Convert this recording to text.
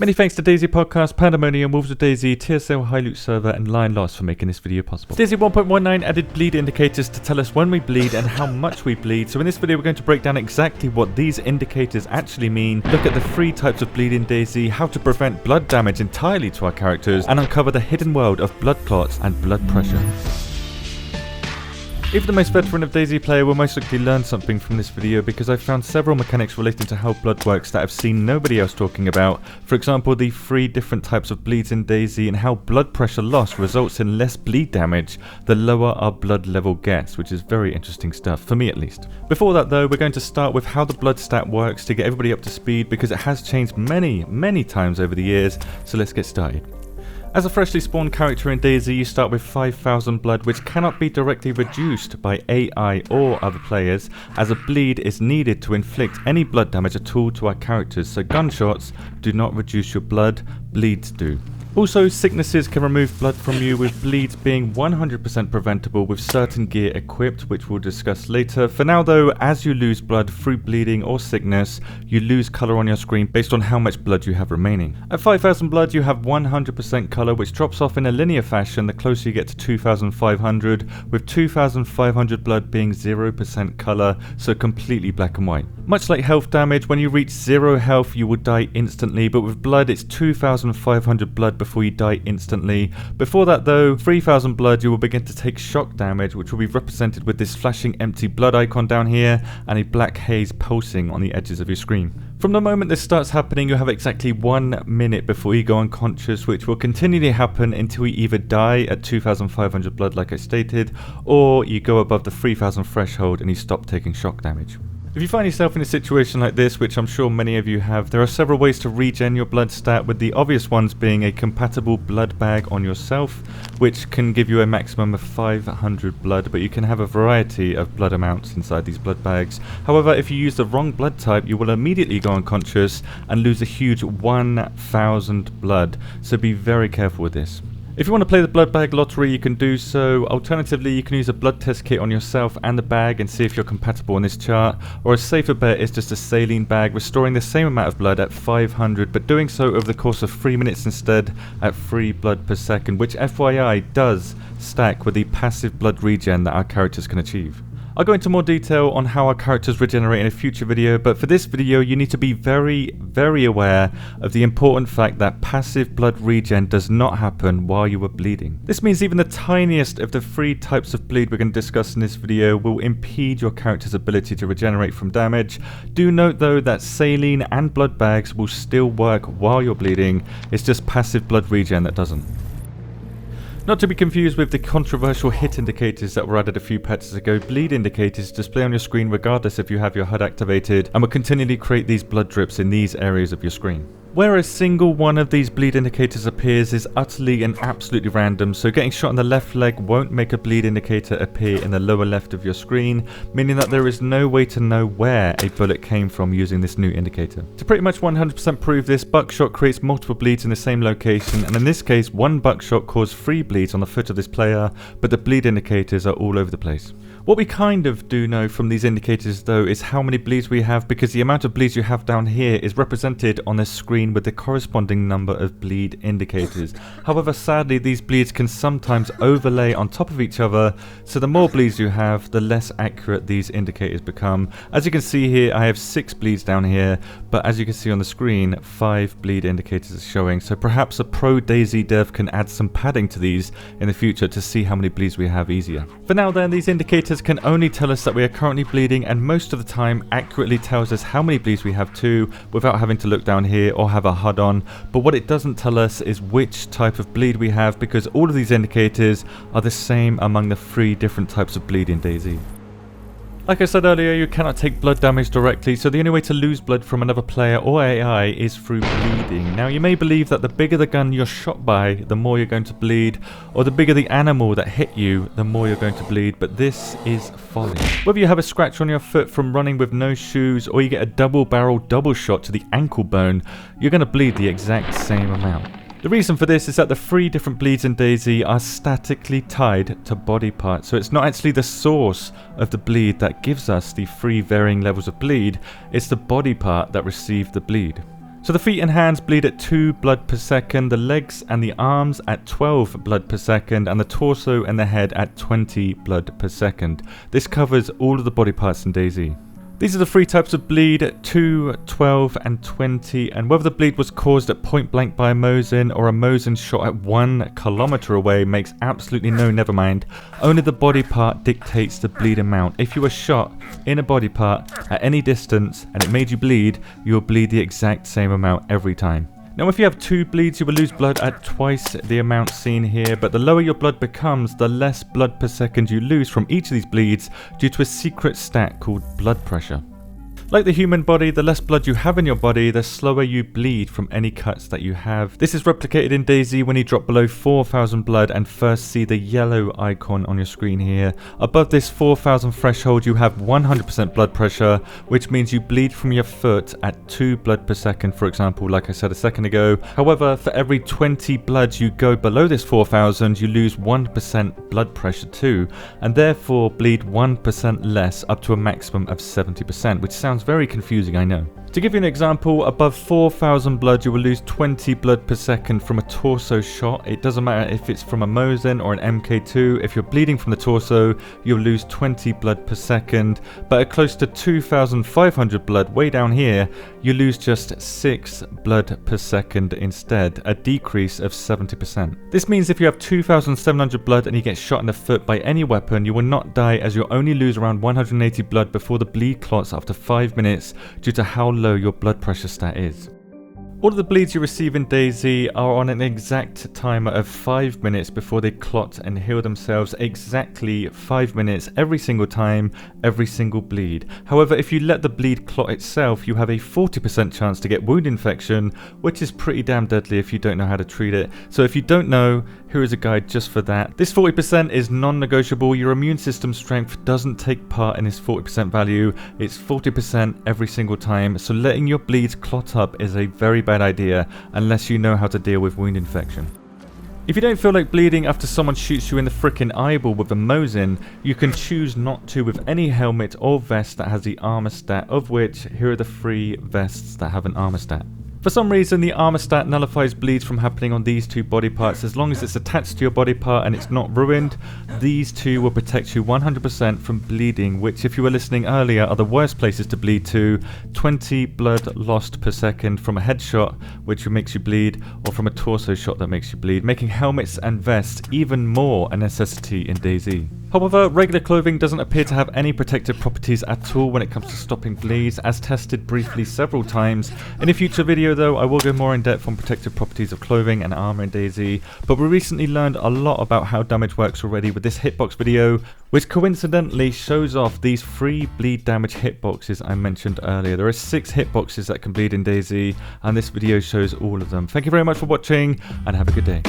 Many thanks to DayZ Podcast, Pandemonium, Wolves of DayZ, TSL High Loot Server, and Lion Lost for making this video possible. DayZ 1.19 added bleed indicators to tell us when we bleed and how much we bleed. So in this video we're going to break down exactly what these indicators actually mean, look at the 3 types of bleed in DayZ, how to prevent blood damage entirely to our characters, and uncover the hidden world of blood clots and blood pressure. Even the most veteran of DayZ player will most likely learn something from this video because I've found several mechanics relating to how blood works that I've seen nobody else talking about. For example, the 3 different types of bleeds in DayZ and how blood pressure loss results in less bleed damage the lower our blood level gets, which is very interesting stuff, for me at least. Before that though, we're going to start with how the blood stat works to get everybody up to speed because it has changed many times over the years, so let's get started. As a freshly spawned character in DayZ, you start with 5,000 blood, which cannot be directly reduced by AI or other players, as a bleed is needed to inflict any blood damage at all to our characters, so gunshots do not reduce your blood, bleeds do. Also, sicknesses can remove blood from you, with bleeds being 100% preventable with certain gear equipped, which we'll discuss later. For now though, as you lose blood through bleeding or sickness, you lose colour on your screen based on how much blood you have remaining. At 5,000 blood you have 100% colour, which drops off in a linear fashion the closer you get to 2,500, with 2,500 blood being 0% colour, so completely black and white. Much like health damage, when you reach 0 health you will die instantly, but with blood it's 2,500 blood before you die instantly. Before that though, 3,000 blood you will begin to take shock damage, which will be represented with this flashing empty blood icon down here and a black haze pulsing on the edges of your screen. From the moment this starts happening, you have exactly 1 minute before you go unconscious, which will continually happen until you either die at 2,500 blood like I stated, or you go above the 3,000 threshold and you stop taking shock damage. If you find yourself in a situation like this, which I'm sure many of you have, there are several ways to regen your blood stat, with the obvious ones being a compatible blood bag on yourself, which can give you a maximum of 500 blood, but you can have a variety of blood amounts inside these blood bags. However, if you use the wrong blood type, you will immediately go unconscious and lose a huge 1,000 blood, so be very careful with this. If you want to play the blood bag lottery, you can do so. Alternatively, you can use a blood test kit on yourself and the bag and see if you're compatible in this chart, or a safer bet is just a saline bag, restoring the same amount of blood at 500, but doing so over the course of 3 minutes instead at 3 blood per second, which FYI does stack with the passive blood regen that our characters can achieve. I'll go into more detail on how our characters regenerate in a future video, but for this video you need to be very aware of the important fact that passive blood regen does not happen while you are bleeding. This means even the tiniest of the 3 types of bleed we're going to discuss in this video will impede your character's ability to regenerate from damage. Do note though that saline and blood bags will still work while you're bleeding, it's just passive blood regen that doesn't. Not to be confused with the controversial hit indicators that were added a few patches ago, bleed indicators display on your screen regardless if you have your HUD activated and will continually create these blood drips in these areas of your screen. Where a single one of these bleed indicators appears is utterly and absolutely random, so getting shot in the left leg won't make a bleed indicator appear in the lower left of your screen, meaning that there is no way to know where a bullet came from using this new indicator. To pretty much 100% prove this, buckshot creates multiple bleeds in the same location, and in this case 1 buckshot caused 3 bleeds on the foot of this player, but the bleed indicators are all over the place. What we kind of do know from these indicators though is how many bleeds we have, because the amount of bleeds you have down here is represented on the screen with the corresponding number of bleed indicators. However, sadly these bleeds can sometimes overlay on top of each other, so the more bleeds you have, the less accurate these indicators become. As you can see here, I have 6 bleeds down here, but as you can see on the screen, 5 bleed indicators are showing, so perhaps a pro DayZ dev can add some padding to these in the future to see how many bleeds we have easier. For now then, these indicators can only tell us that we are currently bleeding, and most of the time accurately tells us how many bleeds we have too, without having to look down here or have a HUD on. But what it doesn't tell us is which type of bleed we have, because all of these indicators are the same among the 3 different types of bleed in DayZ. Like I said earlier, you cannot take blood damage directly, so the only way to lose blood from another player or AI is through bleeding. Now you may believe that the bigger the gun you're shot by, the more you're going to bleed, or the bigger the animal that hit you, the more you're going to bleed, but this is folly. Whether you have a scratch on your foot from running with no shoes, or you get a double-barrel double shot to the ankle bone, you're going to bleed the exact same amount. The reason for this is that the 3 different bleeds in DayZ are statically tied to body parts, so it's not actually the source of the bleed that gives us the 3 varying levels of bleed, it's the body part that received the bleed. So the feet and hands bleed at 2 blood per second, the legs and the arms at 12 blood per second, and the torso and the head at 20 blood per second. This covers all of the body parts in DayZ. These are the 3 types of bleed, 2, 12 and 20, and whether the bleed was caused at point blank by a Mosin or a Mosin shot at 1 kilometer away makes absolutely no nevermind. Only the body part dictates the bleed amount. If you were shot in a body part at any distance and it made you bleed, you'll bleed the exact same amount every time. Now if you have 2 bleeds, you will lose blood at twice the amount seen here, but the lower your blood becomes, the less blood per second you lose from each of these bleeds due to a secret stat called blood pressure. Like the human body, the less blood you have in your body, the slower you bleed from any cuts that you have. This is replicated in DayZ when you drop below 4,000 blood and first see the yellow icon on your screen here. Above this 4,000 threshold, you have 100% blood pressure, which means you bleed from your foot at 2 blood per second, for example, like I said a second ago. However, for every 20 bloods you go below this 4,000, you lose 1% blood pressure too, and therefore bleed 1% less up to a maximum of 70%, which sounds very confusing, I know. To give you an example, above 4,000 blood you will lose 20 blood per second from a torso shot. It doesn't matter if it's from a Mosin or an MK2. If you're bleeding from the torso, you'll lose 20 blood per second. But at close to 2,500 blood, way down here, you lose just 6 blood per second instead, a decrease of 70%. This means if you have 2,700 blood and you get shot in the foot by any weapon, you will not die, as you'll only lose around 180 blood before the bleed clots after 5 minutes due to how low your blood pressure stat is. All of the bleeds you receive in DayZ are on an exact timer of 5 minutes before they clot and heal themselves, exactly 5 minutes every single time, every single bleed. However, if you let the bleed clot itself, you have a 40% chance to get wound infection, which is pretty damn deadly if you don't know how to treat it. So if you don't know, here is a guide just for that. This 40% is non-negotiable. Your immune system strength doesn't take part in this 40% value. It's 40% every single time, so letting your bleeds clot up is a very bad idea unless you know how to deal with wound infection. If you don't feel like bleeding after someone shoots you in the frickin' eyeball with a Mosin, you can choose not to with any helmet or vest that has the armor stat, of which here are the 3 vests that have an armor stat. For some reason, the armor stat nullifies bleeds from happening on these 2 body parts. As long as it's attached to your body part and it's not ruined, these 2 will protect you 100% from bleeding, which, if you were listening earlier, are the worst places to bleed to. 20 blood lost per second from a headshot, which makes you bleed, or from a torso shot that makes you bleed, making helmets and vests even more a necessity in DayZ. However, regular clothing doesn't appear to have any protective properties at all when it comes to stopping bleeds, as tested briefly several times. In a future video though, I will go more in depth on protective properties of clothing and armor in DayZ, but we recently learned a lot about how damage works already with this hitbox video, which coincidentally shows off these 3 bleed damage hitboxes I mentioned earlier. There are 6 hitboxes that can bleed in DayZ, and this video shows all of them. Thank you very much for watching, and have a good day.